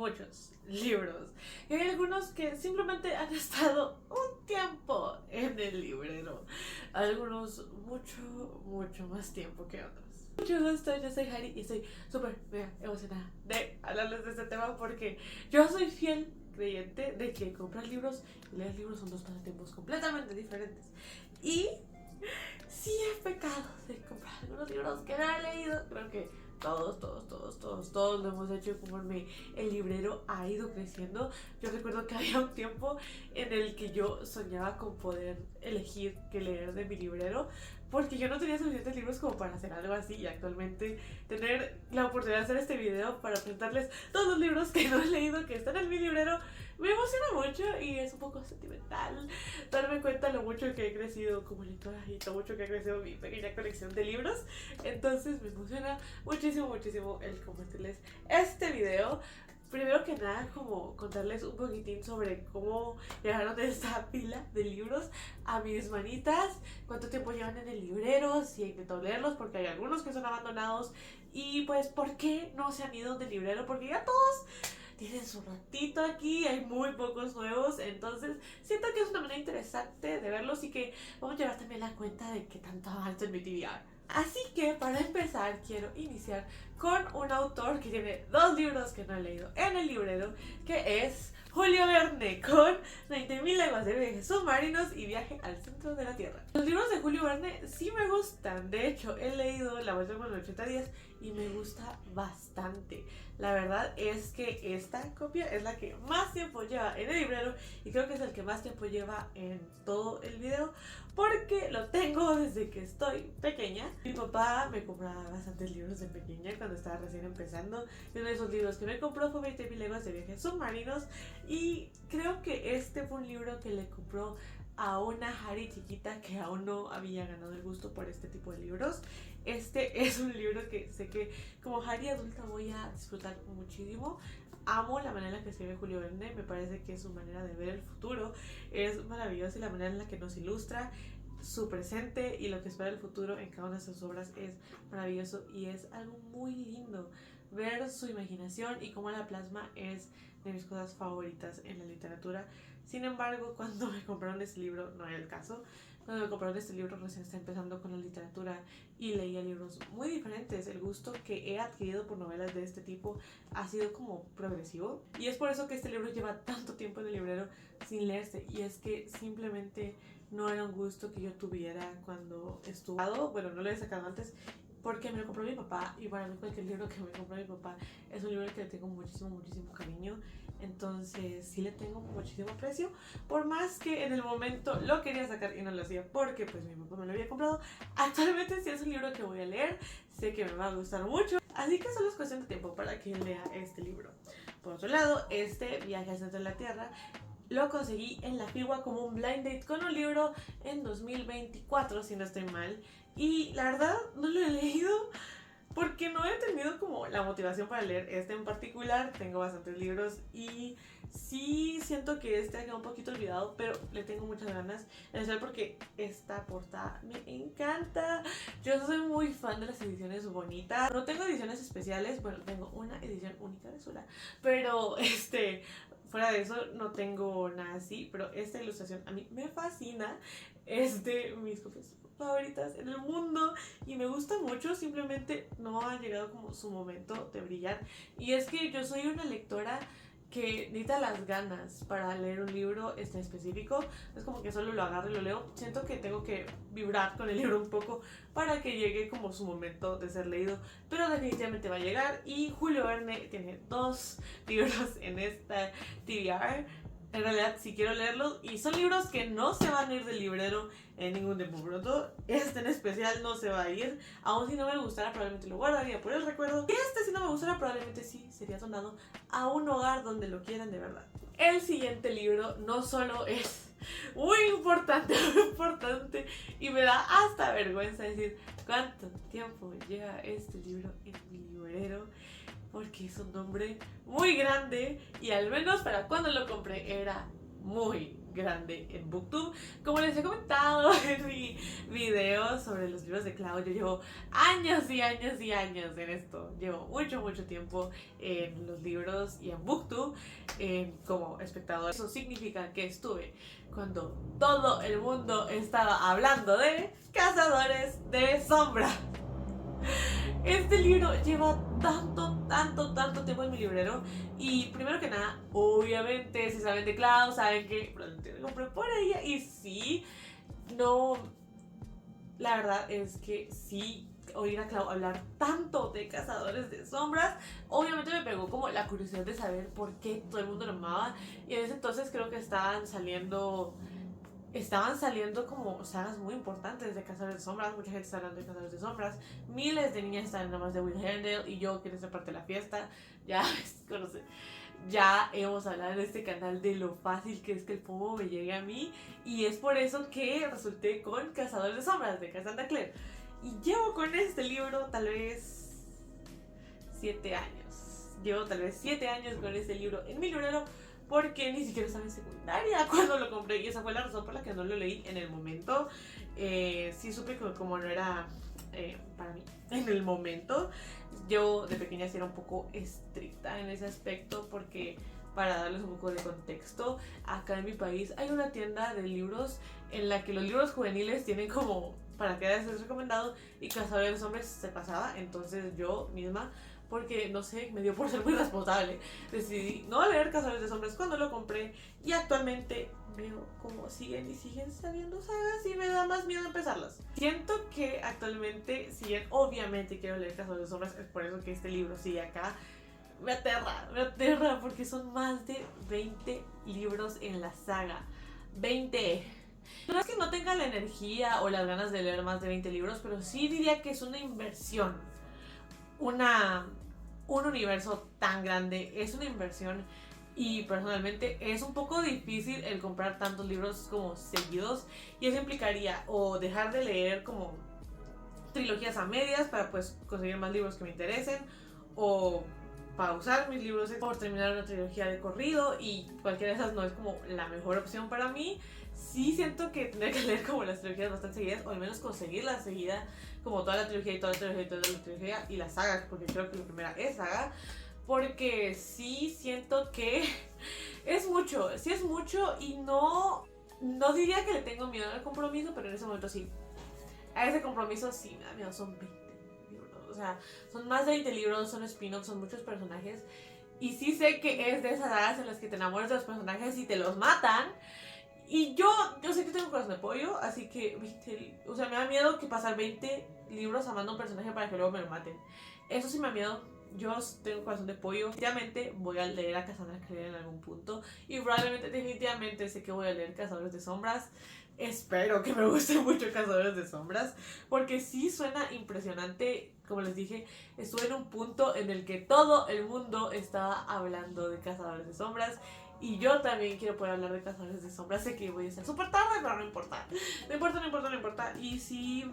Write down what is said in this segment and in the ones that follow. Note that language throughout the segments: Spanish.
muchos libros. Y hay algunos que simplemente han estado un tiempo en el librero. Algunos mucho más tiempo que otros. Mucho gusto, yo soy Hari y estoy súper mega emocionada de hablarles de este tema porque yo soy fiel creyente de que comprar libros y leer libros son dos pasatiempos completamente diferentes. Y sí he pecado de comprar algunos libros que no he leído. Creo que todos lo hemos hecho conforme el librero ha ido creciendo. Yo recuerdo que había un tiempo en el que yo soñaba con poder elegir qué leer de mi librero, porque yo no tenía suficientes libros como para hacer algo así, y actualmente tener la oportunidad de hacer este video para presentarles todos los libros que no he leído que están en mi librero me emociona mucho y es un poco sentimental darme cuenta lo mucho que he crecido como lectora y lo mucho que ha crecido mi pequeña colección de libros. Entonces me emociona muchísimo el compartirles este video. Primero que nada, como contarles un poquitín sobre cómo llegaron de esta pila de libros a mis manitas, cuánto tiempo llevan en el librero, si he intentado leerlos, porque hay algunos que son abandonados, y pues por qué no se han ido del librero, porque ya todos tienen su ratito aquí, hay muy pocos nuevos, entonces siento que es una manera interesante de verlos y que vamos a llevar también la cuenta de qué tanto avanza en mi TBR. Así que para empezar quiero iniciar con un autor que tiene dos libros que no he leído en el librero, que es Julio Verne con 20.000 leguas de viajes submarinos y viaje al centro de la Tierra. Los libros de Julio Verne sí me gustan, de hecho he leído La Vuelta por los 80 días y me gusta bastante. La verdad es que esta copia es la que más tiempo lleva en el librero y creo que es el que más tiempo lleva en todo el video, porque lo tengo desde que estoy pequeña. Mi papá me compraba bastantes libros de pequeña cuando estaba recién empezando, y uno de esos libros que me compró fue 20.000 leguas de viajes submarinos, y creo que este fue un libro que le compró a una Hari chiquita que aún no había ganado el gusto por este tipo de libros. Este es un libro que sé que como Hari adulta voy a disfrutar muchísimo. Amo la manera en la que escribe Julio Verne, me parece que su manera de ver el futuro es maravillosa, y la manera en la que nos ilustra su presente y lo que espera el futuro en cada una de sus obras es maravilloso, y es algo muy lindo ver su imaginación y cómo la plasma. Es de mis cosas favoritas en la literatura. Sin embargo, cuando me compraron este libro no era el caso. Cuando me compraron este libro recién está empezando con la literatura y leía libros muy diferentes. El gusto que he adquirido por novelas de este tipo ha sido como progresivo, y es por eso que este libro lleva tanto tiempo en el librero sin leerse, y es que simplemente no era un gusto que yo tuviera cuando estuvo. Bueno, no lo he sacado antes porque me lo compró mi papá, y para mí cualquier libro que me compró mi papá es un libro que le tengo muchísimo cariño. Entonces sí le tengo muchísimo aprecio, por más que en el momento lo quería sacar y no lo hacía porque pues mi papá me lo había comprado. Actualmente sí es un libro que voy a leer, sé que me va a gustar mucho, así que solo es cuestión de tiempo para que lea este libro. Por otro lado, este Viaje al centro de la Tierra lo conseguí en la Figua como un blind date con un libro en 2024, si no estoy mal. Y la verdad no lo he leído porque no he tenido como la motivación para leer este en particular. Tengo bastantes libros y sí siento que este ha quedado un poquito olvidado, pero le tengo muchas ganas, en especial porque esta portada me encanta. Yo soy muy fan de las ediciones bonitas. No tengo ediciones especiales, bueno, tengo una edición única de Sula, pero fuera de eso no tengo nada así. Pero esta ilustración a mí me fascina, es de mis copias favoritas en el mundo y me gusta mucho. Simplemente no ha llegado como su momento de brillar, y es que yo soy una lectora que necesita las ganas para leer un libro específico. Es como que solo lo agarro y lo leo. Siento que tengo que vibrar con el libro un poco para que llegue como su momento de ser leído, pero definitivamente va a llegar. Y Julio Verne tiene dos libros en esta TBR. En realidad sí quiero leerlos, y son libros que no se van a ir del librero en ningún tiempo pronto. Este en especial no se va a ir, aun si no me gustara probablemente lo guardaría por el recuerdo, y este si no me gustara probablemente sí sería donado a un hogar donde lo quieran de verdad. El siguiente libro no solo es muy importante, y me da hasta vergüenza decir cuánto tiempo lleva este libro en mi librero, porque es un nombre muy grande y al menos para cuando lo compré era muy grande en BookTube. Como les he comentado en mi video sobre los libros de Clau, yo llevo años y años y años en esto. Llevo mucho tiempo en los libros y en BookTube como espectador. Eso significa que estuve cuando todo el mundo estaba hablando de Cazadores de Sombras. Este libro lleva tanto tiempo en mi librero. Y primero que nada, obviamente, si saben de Clau, saben que lo compré por ella. Y sí, no, la verdad es que sí, oír a Clau hablar tanto de Cazadores de Sombras, obviamente me pegó como la curiosidad de saber por qué todo el mundo lo amaba. Y en ese entonces creo que estaban saliendo como sagas muy importantes de Cazadores de Sombras. Mucha gente está hablando de Cazadores de Sombras. Miles de niñas están enamoradas de Will Herondale. Y yo quiero ser parte de la fiesta. Ya hemos hablado en este canal de lo fácil que es que el FOMO me llegue a mí. Y es por eso que resulté con Cazadores de Sombras de Cassandra Clare. Y llevo con este libro tal vez 7 años. Llevo tal vez 7 años con este libro en mi librero. Porque ni siquiera estaba en secundaria cuando lo compré. Y esa fue la razón por la que no lo leí en el momento. Sí supe que como no era para mí en el momento. Yo de pequeña sí era un poco estricta en ese aspecto. Porque para darles un poco de contexto, acá en mi país hay una tienda de libros en la que los libros juveniles tienen como para que es recomendado. Y Cazadores de Sombras se pasaba. Entonces yo misma, porque no sé, me dio por ser muy responsable, decidí no leer Cazadores de Sombras cuando lo compré. Y actualmente veo cómo siguen saliendo sagas y me da más miedo empezarlas. Siento que actualmente siguen, obviamente quiero leer Cazadores de Sombras, es por eso que este libro sigue acá. Me aterra porque son más de 20 libros en la saga. 20. No es que no tenga la energía o las ganas de leer más de 20 libros, pero sí diría que es una inversión. Un universo tan grande es una inversión. Y personalmente es un poco difícil el comprar tantos libros como seguidos. Y eso implicaría o dejar de leer como trilogías a medias para pues conseguir más libros que me interesen, o pausar mis libros por terminar una trilogía de corrido. Y cualquiera de esas no es como la mejor opción para mí. Sí siento que tendría que leer como las trilogías bastante seguidas, o al menos conseguirlas seguida, como toda la trilogía y toda la trilogía y toda la trilogía y la saga, porque creo que la primera es saga. Porque sí siento que es mucho y no diría que le tengo miedo al compromiso, pero en ese momento sí. A ese compromiso sí me da miedo, son 20 libros, o sea, son más de 20 libros, son spin-offs, son muchos personajes. Y sí sé que es de esas sagas en las que te enamoras de los personajes y te los matan. Y yo sé que tengo un corazón de pollo, así que 20, o sea, me da miedo que pasar 20 libros amando a un personaje para que luego me lo maten. Eso sí me da miedo. Yo tengo un corazón de pollo. Definitivamente voy a leer a Cassandra Clare en algún punto. Y probablemente, definitivamente sé que voy a leer Cazadores de Sombras. Espero que me guste mucho Cazadores de Sombras, porque sí suena impresionante. Como les dije, estuve en un punto en el que todo el mundo estaba hablando de Cazadores de Sombras. Y yo también quiero poder hablar de Cazadores de Sombras. Sé que voy a estar súper tarde, pero no importa. No importa. Y sí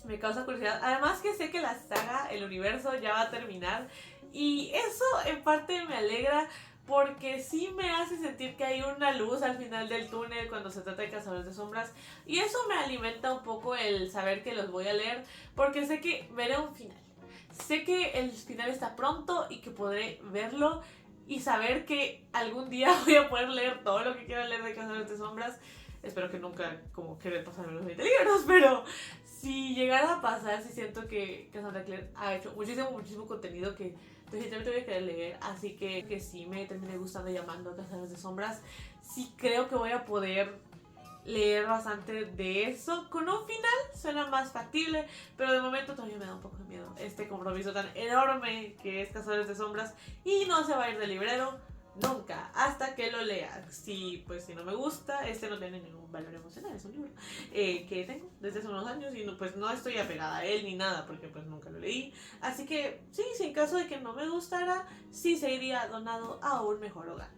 me causa curiosidad. Además que sé que la saga, el universo ya va a terminar. Y eso en parte me alegra, porque sí me hace sentir que hay una luz al final del túnel cuando se trata de Cazadores de Sombras. Y eso me alimenta un poco el saber que los voy a leer, porque sé que veré un final. Sé que el final está pronto y que podré verlo. Y saber que algún día voy a poder leer todo lo que quiero leer de Cazadores de Sombras. Espero que nunca como querer pasarme los 20 libros, pero si llegara a pasar, sí siento que Cassandra Clare ha hecho muchísimo contenido que definitivamente voy a querer leer. Así que sí me terminé gustando y amando Cazadores de Sombras. Sí creo que voy a poder leer bastante de eso. Con un final suena más factible, pero de momento todavía me da un poco de miedo este compromiso tan enorme que es Cazadores de Sombras. Y no se va a ir del librero nunca, hasta que lo lea. Si no me gusta, no tiene ningún valor emocional, es un libro que tengo desde hace unos años y no estoy apegada a él ni nada, porque pues nunca lo leí. Así que sí, si en caso de que no me gustara, sí se iría donado a un mejor hogar.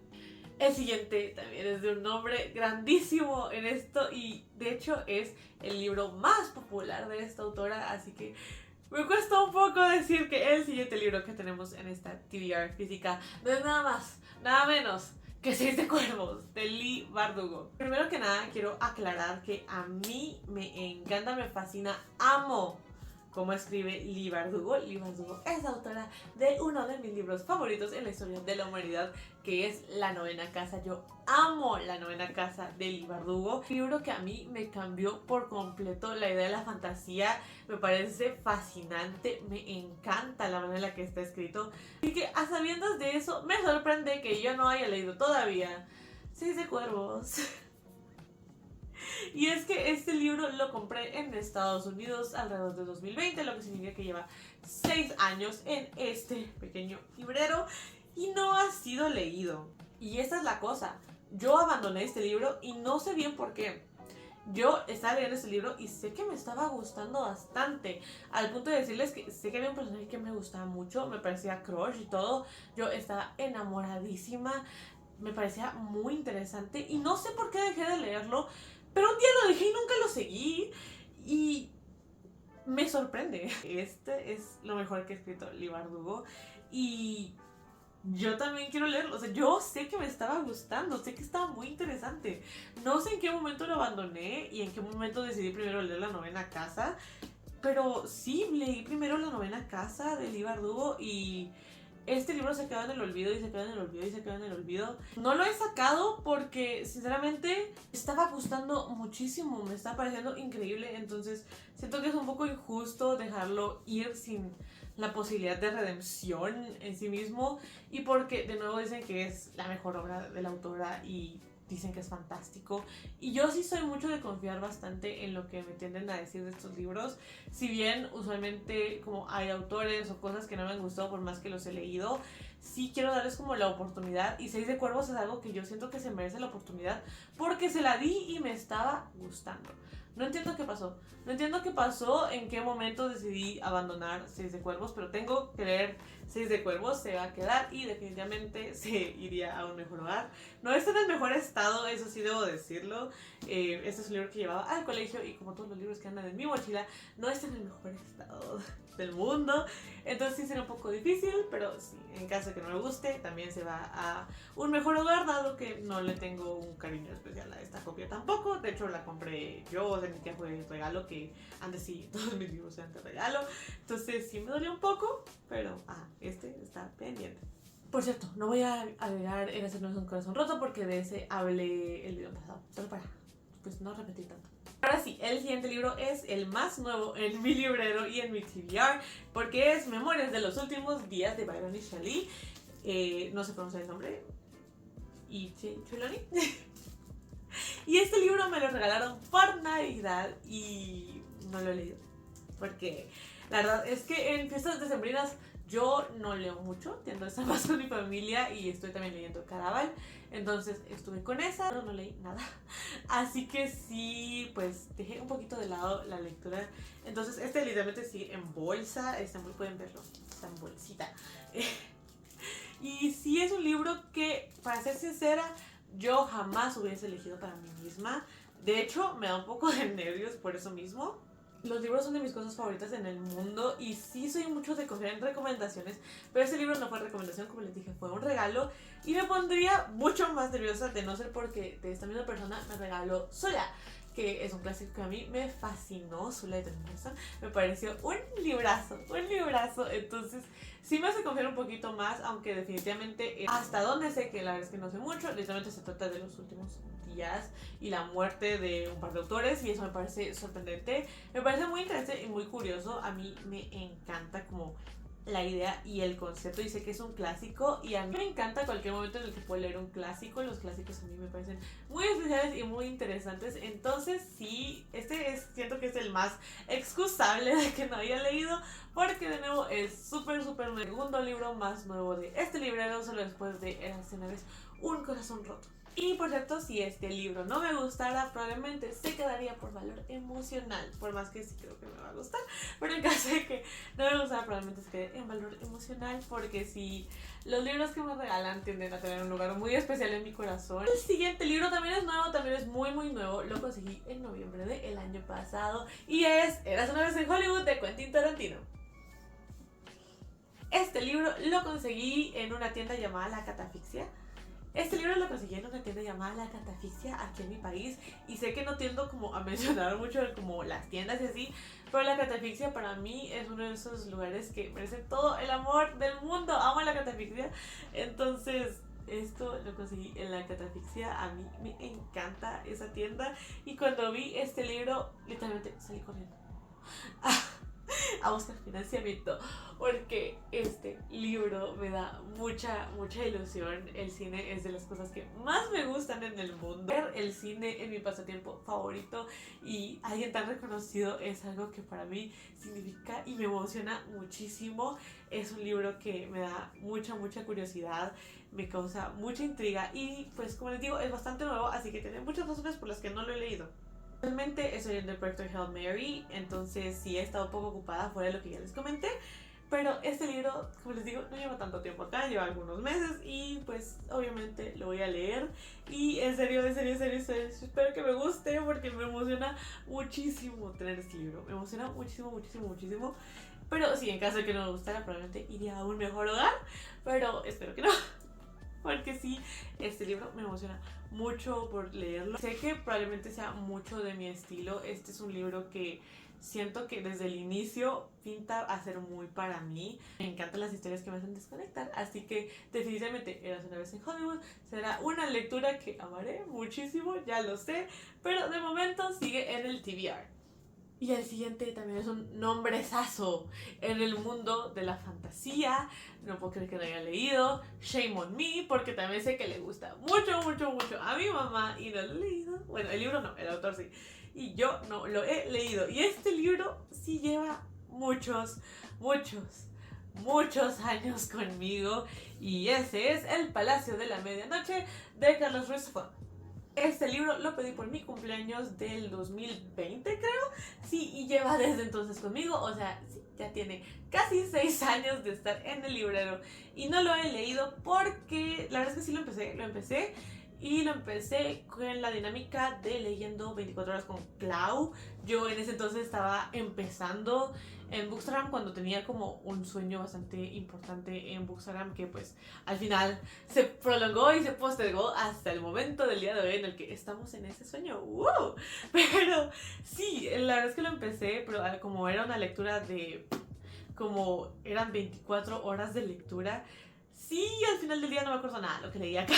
El siguiente también es de un nombre grandísimo en esto, y de hecho es el libro más popular de esta autora, así que me cuesta un poco decir que el siguiente libro que tenemos en esta TBR física no es nada más, nada menos que Seis de Cuervos, de Leigh Bardugo. Primero que nada, quiero aclarar que a mí me encanta, me fascina, amo cómo escribe Leigh Bardugo. Leigh Bardugo es autora de uno de mis libros favoritos en la historia de la humanidad, que es La Novena Casa. Yo amo La Novena Casa de Leigh Bardugo. Un libro que a mí me cambió por completo la idea de la fantasía. Me parece fascinante, me encanta la manera en la que está escrito. Y que a sabiendas de eso, me sorprende que yo no haya leído todavía Seis de Cuervos. Y es que este libro lo compré en Estados Unidos alrededor de 2020, lo que significa que lleva 6 años en este pequeño librero y no ha sido leído. Y esta es la cosa, yo abandoné este libro y no sé bien por qué. Yo estaba leyendo este libro y sé que me estaba gustando bastante, al punto de decirles que sé que había un personaje que me gustaba mucho, me parecía crush y todo. Yo estaba enamoradísima, me parecía muy interesante y no sé por qué dejé de leerlo. Pero un día lo dejé y nunca lo seguí. Y me sorprende. Este es lo mejor que ha escrito Leigh Bardugo. Y yo también quiero leerlo. O sea, yo sé que me estaba gustando. Sé que estaba muy interesante. No sé en qué momento lo abandoné y en qué momento decidí primero leer La Novena Casa. Pero sí, leí primero La Novena Casa de Leigh Bardugo y este libro se quedó en el olvido y se quedó en el olvido y se quedó en el olvido. No lo he sacado porque sinceramente me estaba gustando muchísimo, me está pareciendo increíble, entonces siento que es un poco injusto dejarlo ir sin la posibilidad de redención en sí mismo, y porque de nuevo dicen que es la mejor obra de la autora y dicen que es fantástico. Y yo sí soy mucho de confiar bastante en lo que me tienden a decir de estos libros. Si bien usualmente como hay autores o cosas que no me han gustado por más que los he leído, sí quiero darles como la oportunidad. Y Seis de Cuervos es algo que yo siento que se merece la oportunidad porque se la di y me estaba gustando. No entiendo qué pasó. No entiendo qué pasó, en qué momento decidí abandonar Seis de Cuervos, pero tengo que leer Seis de Cuervos, se va a quedar y definitivamente se iría a un mejor hogar. No está en el mejor estado, eso sí debo decirlo. Este es un libro que llevaba al colegio y como todos los libros que andan en mi mochila, no está en el mejor estado del mundo. Entonces sí será un poco difícil, pero sí, en caso de que no me guste, también se va a un mejor hogar, dado que no le tengo un cariño especial a esta copia tampoco. De hecho la compré yo, o sea, mi tía fue regalo, que antes sí todos mis libros eran de regalo. Entonces sí me dolió un poco, pero este está pendiente. Por cierto, no voy a agregar Érase una vez un corazón roto porque de ese hablé el video pasado, solo para pues no repetir tanto. Ahora sí, el siguiente libro es el más nuevo en mi librero y en mi TBR, porque es Memorias de los últimos días de Byron y Shelley. No sé pronunciar el nombre. Y Chuloni. Y este libro me lo regalaron por Navidad y no lo he leído. Porque la verdad es que en fiestas decembrinas yo no leo mucho, tiendo a estar más con mi familia y estoy también leyendo Caraval. Entonces estuve con esa, pero no leí nada. Así que sí, pues dejé un poquito de lado la lectura. Entonces este literalmente sí en bolsa, pueden verlo, está en bolsita. Y sí es un libro que, para ser sincera, yo jamás hubiese elegido para mí misma. De hecho, me da un poco de nervios por eso mismo. Los libros son de mis cosas favoritas en el mundo y sí soy mucho de confiar en recomendaciones, pero ese libro no fue recomendación, como les dije, fue un regalo y me pondría mucho más nerviosa de no ser porque de esta misma persona me regaló Sola, que es un clásico que a mí me fascinó. Sola de Toni Morrison me pareció un librazo, entonces sí me hace confiar un poquito más, aunque definitivamente hasta donde sé, que la verdad es que no sé mucho, literalmente se trata de los últimos días y la muerte de un par de autores y eso me parece sorprendente, me parece muy interesante y muy curioso. A mí me encanta como la idea y el concepto y sé que es un clásico y a mí me encanta cualquier momento en el que puedo leer un clásico. Los clásicos a mí me parecen muy especiales y muy interesantes, entonces sí, siento que es el más excusable de que no haya leído, porque de nuevo es súper el segundo libro más nuevo de este librero, solo después de Érase una vez un corazón roto. Y por cierto, si este libro no me gustara, probablemente se quedaría por valor emocional, por más que sí creo que me va a gustar, pero en caso de que no me gustara, probablemente se quede en valor emocional, porque sí, los libros que me regalan tienden a tener un lugar muy especial en mi corazón. El siguiente libro también es nuevo, también es muy nuevo, lo conseguí en noviembre del año pasado y es Érase una vez en Hollywood, de Quentin Tarantino. Este libro lo conseguí en una tienda llamada La Catafixia. Este libro lo conseguí en una tienda llamada La Catafixia aquí en mi país, y sé que no tiendo como a mencionar mucho como las tiendas y así, pero La Catafixia para mí es uno de esos lugares que merece todo el amor del mundo. Amo La Catafixia, entonces esto lo conseguí en La Catafixia. A mí me encanta esa tienda, y cuando vi este libro literalmente salí corriendo a buscar financiamiento, porque este libro me da mucha ilusión. El cine es de las cosas que más me gustan en el mundo. Ver el cine es mi pasatiempo favorito, y alguien tan reconocido es algo que para mí significa y me emociona muchísimo. Es un libro que me da mucha curiosidad, me causa mucha intriga, y pues como les digo es bastante nuevo, así que tiene muchas razones por las que no lo he leído. Actualmente estoy en el proyecto Hail Mary, entonces sí he estado un poco ocupada fuera de lo que ya les comenté. Pero este libro, como les digo, no lleva tanto tiempo acá, lleva algunos meses, y pues obviamente lo voy a leer. Y en serio, espero que me guste, porque me emociona muchísimo tener este libro. Me emociona muchísimo. Pero sí, en caso de que no me gustara, probablemente iría a un mejor hogar, pero espero que no. Porque sí, este libro me emociona mucho por leerlo. Sé que probablemente sea mucho de mi estilo. Este es un libro que siento que desde el inicio pinta a ser muy para mí. Me encantan las historias que me hacen desconectar, así que definitivamente Érase una vez en Hollywood será una lectura que amaré muchísimo, ya lo sé, pero de momento sigue en el TBR. Y el siguiente también es un nombrezazo en el mundo de la fantasía. No puedo creer que no haya leído. Shame on me, porque también sé que le gusta mucho a mi mamá y no lo he leído. Bueno, el libro no, el autor sí. Y yo no lo he leído. Y este libro sí lleva muchos años conmigo. Y ese es El Palacio de la Medianoche de Carlos Ruiz Zafón. Este libro lo pedí por mi cumpleaños del 2020, creo. Sí, y lleva desde entonces conmigo. O sea, sí, ya tiene casi 6 años de estar en el librero. Y no lo he leído porque la verdad es que sí lo empecé. Y lo empecé con la dinámica de leyendo 24 horas con Clau. Yo en ese entonces estaba empezando en Bookstagram, cuando tenía como un sueño bastante importante en Bookstagram, que pues al final se prolongó y se postergó hasta el momento del día de hoy en el que estamos en ese sueño. ¡Wow! Pero sí, la verdad es que lo empecé, pero como era una lectura de... como eran 24 horas de lectura, sí, al final del día no me acuerdo nada de lo que leí acá.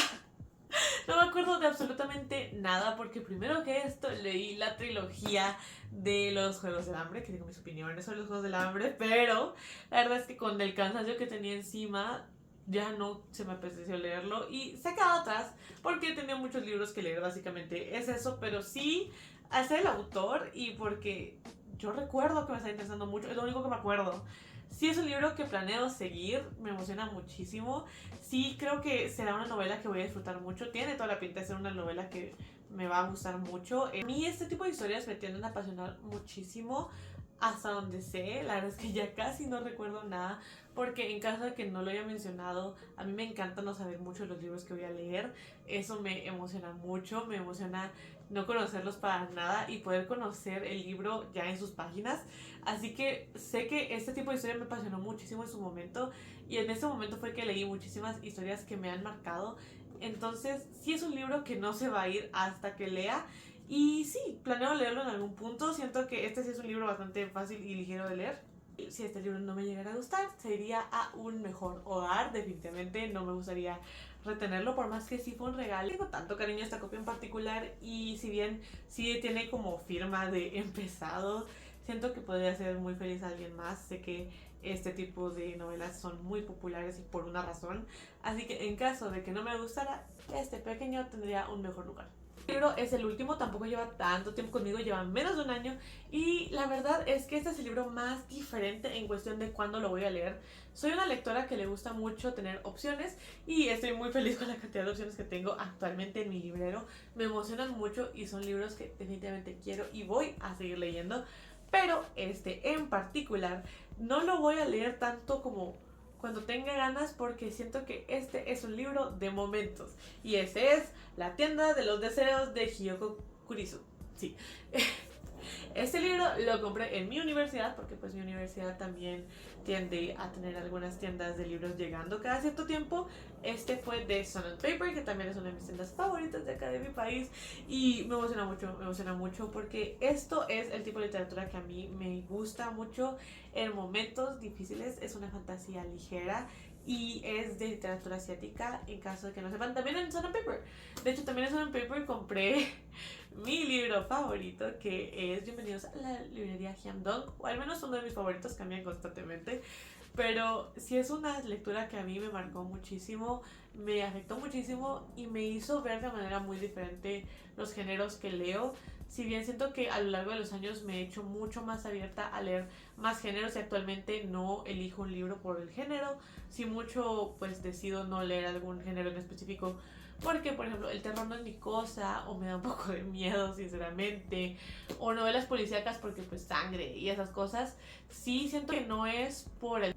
No me acuerdo de absolutamente nada, porque primero que esto leí la trilogía de los Juegos del Hambre, que tengo mis opiniones sobre los Juegos del Hambre, pero la verdad es que con el cansancio que tenía encima ya no se me apeteció leerlo, y se ha quedado atrás porque tenía muchos libros que leer, básicamente es eso. Pero sí, al ser el autor y porque yo recuerdo que me está interesando mucho, es lo único que me acuerdo. Sí, es un libro que planeo seguir, me emociona muchísimo. Sí, creo que será una novela que voy a disfrutar mucho. Tiene toda la pinta de ser una novela que me va a gustar mucho. A mí este tipo de historias me tienden a apasionar muchísimo, hasta donde sé. La verdad es que ya casi no recuerdo nada, porque en caso de que no lo haya mencionado, a mí me encanta no saber mucho de los libros que voy a leer. Eso me emociona mucho, me emociona no conocerlos para nada y poder conocer el libro ya en sus páginas. Así que sé que este tipo de historia me apasionó muchísimo en su momento, y en ese momento fue que leí muchísimas historias que me han marcado. Entonces sí es un libro que no se va a ir hasta que lea. Y sí, planeo leerlo en algún punto. Siento que este sí es un libro bastante fácil y ligero de leer. Si este libro no me llegara a gustar, se iría a un mejor hogar. Definitivamente no me gustaría retenerlo, por más que sí fue un regalo. Tengo tanto cariño a esta copia en particular, y si bien sí tiene como firma de empezado, siento que podría hacer muy feliz a alguien más. Sé que este tipo de novelas son muy populares y por una razón. Así que en caso de que no me gustara, este pequeño tendría un mejor lugar. El libro es el último, tampoco lleva tanto tiempo conmigo, lleva menos de un año, y la verdad es que este es el libro más diferente en cuestión de cuándo lo voy a leer. Soy una lectora que le gusta mucho tener opciones, y estoy muy feliz con la cantidad de opciones que tengo actualmente en mi librero. Me emocionan mucho y son libros que definitivamente quiero y voy a seguir leyendo, pero este en particular no lo voy a leer tanto como cuando tenga ganas, porque siento que este es un libro de momentos, y ese es La tienda de los deseos de Hiyoko Kurisu. Sí. Este libro lo compré en mi universidad porque pues mi universidad también tiende a tener algunas tiendas de libros llegando cada cierto tiempo. Este fue de Sun and Paper, que también es una de mis tiendas favoritas de acá de mi país, y me emociona mucho porque esto es el tipo de literatura que a mí me gusta mucho en momentos difíciles. Es una fantasía ligera y es de literatura asiática, en caso de que no sepan, también en Sun and Paper. De hecho, también en Sun and Paper compré mi libro favorito, que es Bienvenidos a la librería Hyandong, o al menos uno de mis favoritos, cambian constantemente. Pero sí es una lectura que a mí me marcó muchísimo, me afectó muchísimo y me hizo ver de manera muy diferente los géneros que leo. Si bien siento que a lo largo de los años me he hecho mucho más abierta a leer más géneros y actualmente no elijo un libro por el género, si mucho pues decido no leer algún género en específico porque, por ejemplo, el terror no es mi cosa, o me da un poco de miedo, sinceramente, o novelas policíacas porque, pues, sangre y esas cosas. Sí, siento que no es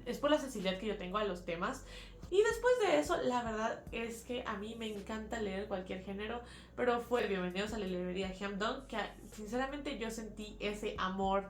es por la sensibilidad que yo tengo a los temas. Y después de eso, la verdad es que a mí me encanta leer cualquier género, pero fue Bienvenidos a la librería Hyandong que, sinceramente, yo sentí ese amor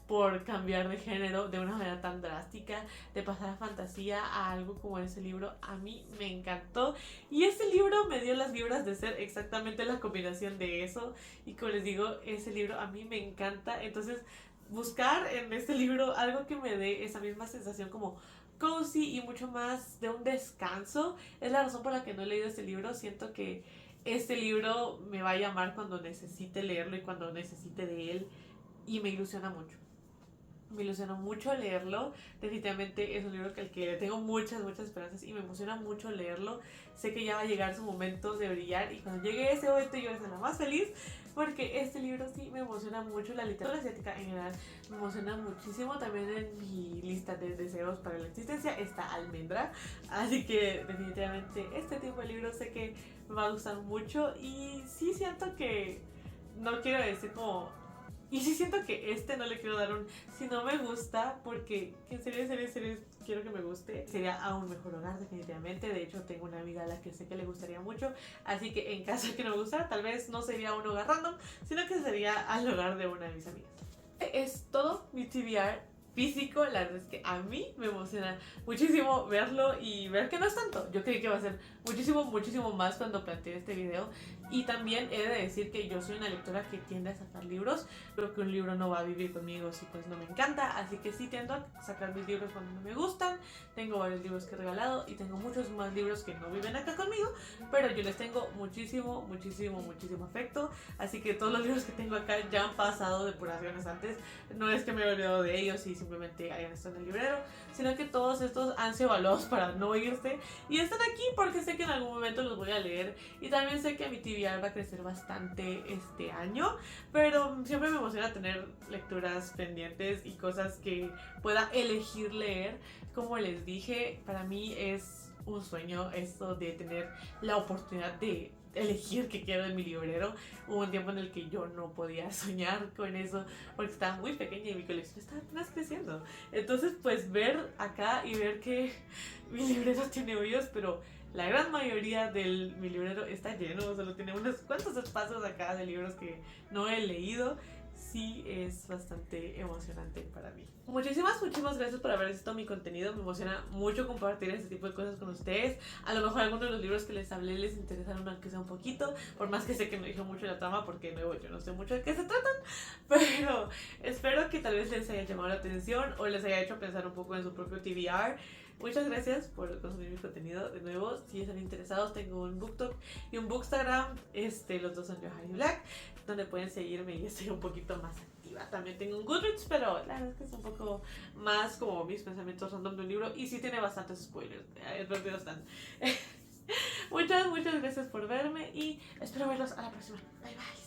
por cambiar de género de una manera tan drástica, de pasar a fantasía a algo como ese libro. A mí me encantó y ese libro me dio las vibras de ser exactamente la combinación de eso, y como les digo, ese libro a mí me encanta. Entonces buscar en este libro algo que me dé esa misma sensación como cozy y mucho más de un descanso es la razón por la que no he leído este libro. Siento que este libro me va a llamar cuando necesite leerlo y cuando necesite de él, y me ilusiona mucho. Me ilusionó mucho leerlo. Definitivamente es un libro al que le tengo muchas esperanzas y me emociona mucho leerlo. Sé que ya va a llegar su momento de brillar, y cuando llegue ese momento yo voy a ser la más feliz, porque este libro sí me emociona mucho. La literatura asiática en general me emociona muchísimo. También en mi lista de deseos para la existencia está Almendra, así que definitivamente este tipo de libros sé que me va a gustar mucho. Y sí siento que, no quiero decir como, y sí siento que no le quiero dar un si no me gusta, porque en serio quiero que me guste. Sería A un mejor hogar, definitivamente. De hecho, tengo una amiga a la que sé que le gustaría mucho, así que en caso de que no me gustara, tal vez no sería un hogar random, sino que sería al hogar de una de mis amigas. Es todo mi TBR físico. La verdad es que a mí me emociona muchísimo verlo y ver que no es tanto. Yo creí que va a ser muchísimo más cuando planteé este video. Y también he de decir que yo soy una lectora que tiende a sacar libros. Creo que un libro no va a vivir conmigo si pues no me encanta, así que sí tiendo a sacar mis libros cuando no me gustan. Tengo varios libros que he regalado y tengo muchos más libros que no viven acá conmigo, pero yo les tengo muchísimo afecto. Así que todos los libros que tengo acá ya han pasado depuraciones antes. No es que me he olvidado de ellos y simplemente hayan estado en el librero, sino que todos estos han sido evaluados para no irse y están aquí porque sé que en algún momento los voy a leer. Y también sé que mi TBR va a crecer bastante este año, pero siempre me emociona tener lecturas pendientes y cosas que pueda elegir leer. Como les dije, para mí es un sueño esto de tener la oportunidad de elegir qué quiero en mi librero. Hubo un tiempo en el que yo no podía soñar con eso porque estaba muy pequeña y mi colección estaba apenas creciendo. Entonces pues ver acá y ver que mi librero tiene hoyos, pero la gran mayoría de mi librero está lleno, solo tiene unos cuantos espacios acá de libros que no he leído. Sí, es bastante emocionante para mí. Muchísimas gracias por haber visto mi contenido. Me emociona mucho compartir este tipo de cosas con ustedes. A lo mejor algunos de los libros que les hablé les interesaron, aunque sea un poquito, por más que sé que no dije mucho la trama porque yo no sé mucho de qué se tratan, pero espero que tal vez les haya llamado la atención o les haya hecho pensar un poco en su propio TBR. Muchas gracias por consumir mi contenido. De nuevo, si están interesados, tengo un BookTok y un Bookstagram. Los dos son Johanny Black, donde pueden seguirme y estoy un poquito más activa. También tengo un Goodreads, pero la verdad es que es un poco más como mis pensamientos random de un libro, y sí tiene bastantes spoilers. Están. Muchas gracias por verme y espero verlos a la próxima. Bye bye.